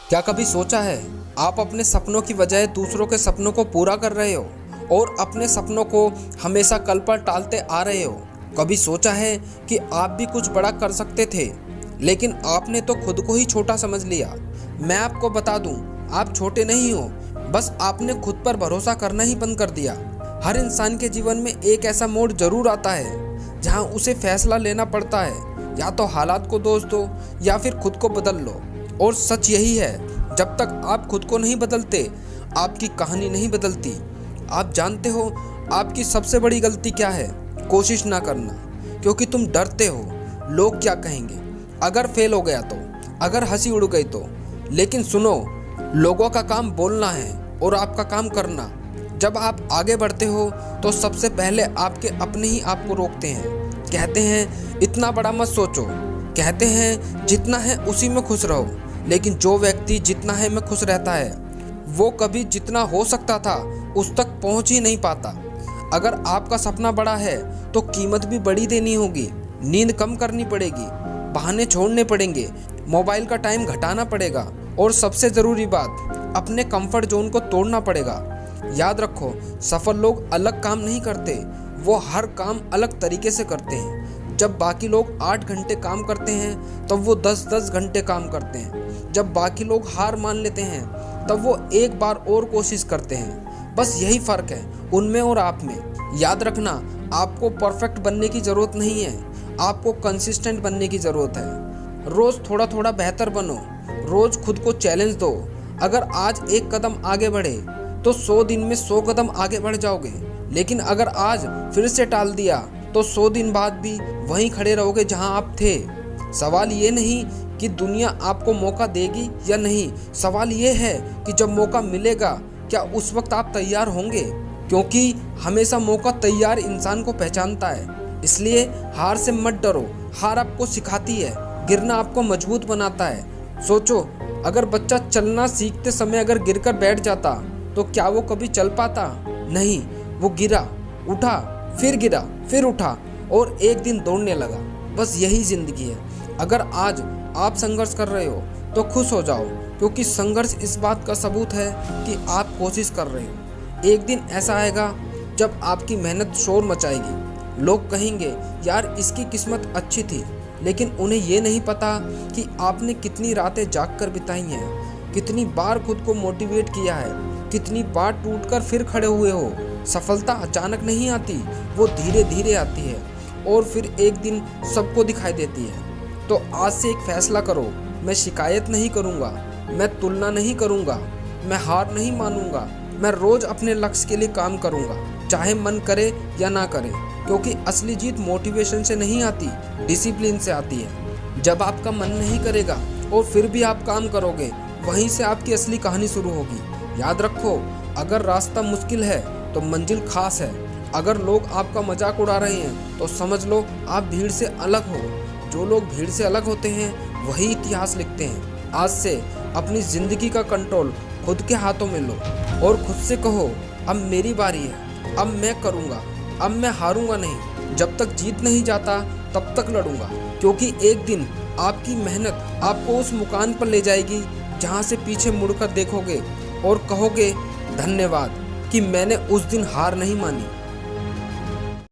क्या कभी सोचा है आप अपने सपनों की बजाय दूसरों के सपनों को पूरा कर रहे हो और अपने सपनों को हमेशा कल पर टालते आ रहे हो? कभी सोचा है कि आप भी कुछ बड़ा कर सकते थे, लेकिन आपने तो खुद को ही छोटा समझ लिया? मैं आपको बता दूं, आप छोटे नहीं हो, बस आपने खुद पर भरोसा करना ही बंद कर दिया। हर इंसान के जीवन में एक ऐसा मोड़ जरूर आता है जहां उसे फैसला लेना पड़ता है, या तो हालात को दोष दो या फिर खुद को बदल लो। और सच यही है, जब तक आप खुद को नहीं बदलते आपकी कहानी नहीं बदलती। आप जानते हो आपकी सबसे बड़ी गलती क्या है? कोशिश ना करना, क्योंकि तुम डरते हो लोग क्या कहेंगे, अगर फेल हो गया तो, अगर हंसी उड़ गई तो। लेकिन सुनो, लोगों का काम बोलना है और आपका काम करना। जब आप आगे बढ़ते हो तो सबसे पहले आपके अपने ही आपको रोकते हैं। कहते हैं इतना बड़ा मत सोचो, कहते हैं जितना है उसी में खुश रहो। लेकिन जो व्यक्ति जितना है में खुश रहता है, वो कभी जितना हो सकता था उस तक पहुंच ही नहीं पाता। अगर आपका सपना बड़ा है तो कीमत भी बड़ी देनी होगी, नींद कम करनी पड़ेगी, बहाने छोड़ने पड़ेंगे, मोबाइल का टाइम घटाना पड़ेगा और सबसे ज़रूरी बात, अपने कंफर्ट जोन को तोड़ना पड़ेगा। याद रखो, सफल लोग अलग काम नहीं करते, वो हर काम अलग तरीके से करते हैं। जब बाकी लोग 8 घंटे काम करते हैं तब वो 10-10 घंटे काम करते हैं। जब बाकी लोग हार मान लेते हैं तब वो एक बार और कोशिश करते हैं। बस यही फ़र्क है उनमें और आप में। याद रखना, आपको परफेक्ट बनने की ज़रूरत नहीं है, आपको कंसिस्टेंट बनने की ज़रूरत है। रोज़ थोड़ा थोड़ा बेहतर बनो, रोज़ खुद को चैलेंज दो। अगर आज एक कदम आगे बढ़े तो 100 दिन में 100 कदम आगे बढ़ जाओगे। लेकिन अगर आज फिर से टाल दिया तो 100 दिन बाद भी वहीं खड़े रहोगे जहां आप थे। सवाल ये नहीं कि दुनिया आपको मौका देगी या नहीं, सवाल ये है कि जब मौका मिलेगा क्या उस वक्त आप तैयार होंगे? क्योंकि हमेशा मौका तैयार इंसान को पहचानता है। इसलिए हार से मत डरो, हार आपको सिखाती है, गिरना आपको मजबूत बनाता है। सोचो, अगर बच्चा चलना सीखते समय अगर गिरकर बैठ जाता तो क्या वो कभी चल पाता? नहीं, वो गिरा, उठा, फिर गिरा, फिर उठा और एक दिन दौड़ने लगा। बस यही जिंदगी है। अगर आज आप संघर्ष कर रहे हो तो खुश हो जाओ, क्योंकि संघर्ष इस बात का सबूत है कि आप कोशिश कर रहे हो। एक दिन ऐसा आएगा जब आपकी मेहनत शोर मचाएगी। लोग कहेंगे यार इसकी किस्मत अच्छी थी, लेकिन उन्हें ये नहीं पता कि आपने कितनी रातें जागकर बिताई हैं, कितनी बार खुद को मोटिवेट किया है, कितनी बार टूटकर फिर खड़े हुए हो। सफलता अचानक नहीं आती, वो धीरे धीरे आती है और फिर एक दिन सबको दिखाई देती है। तो आज से एक फैसला करो, मैं शिकायत नहीं करूँगा, मैं तुलना नहीं करूँगा, मैं हार नहीं मानूंगा, मैं रोज़ अपने लक्ष्य के लिए काम करूँगा, चाहे मन करे या ना करे। क्योंकि असली जीत मोटिवेशन से नहीं आती, डिसिप्लिन से आती है। जब आपका मन नहीं करेगा और फिर भी आप काम करोगे, वहीं से आपकी असली कहानी शुरू होगी। याद रखो, अगर रास्ता मुश्किल है तो मंजिल खास है। अगर लोग आपका मजाक उड़ा रहे हैं तो समझ लो आप भीड़ से अलग हो। जो लोग भीड़ से अलग होते हैं वही इतिहास लिखते हैं। आज से अपनी ज़िंदगी का कंट्रोल खुद के हाथों में लो और खुद से कहो, अब मेरी बारी है, अब मैं करूँगा, अब मैं हारूंगा नहीं। जब तक जीत नहीं जाता तब तक लड़ूंगा, क्योंकि एक दिन आपकी मेहनत आपको उस मुकाम पर ले जाएगी जहाँ से पीछे मुड़कर देखोगे और कहोगे धन्यवाद कि मैंने उस दिन हार नहीं मानी।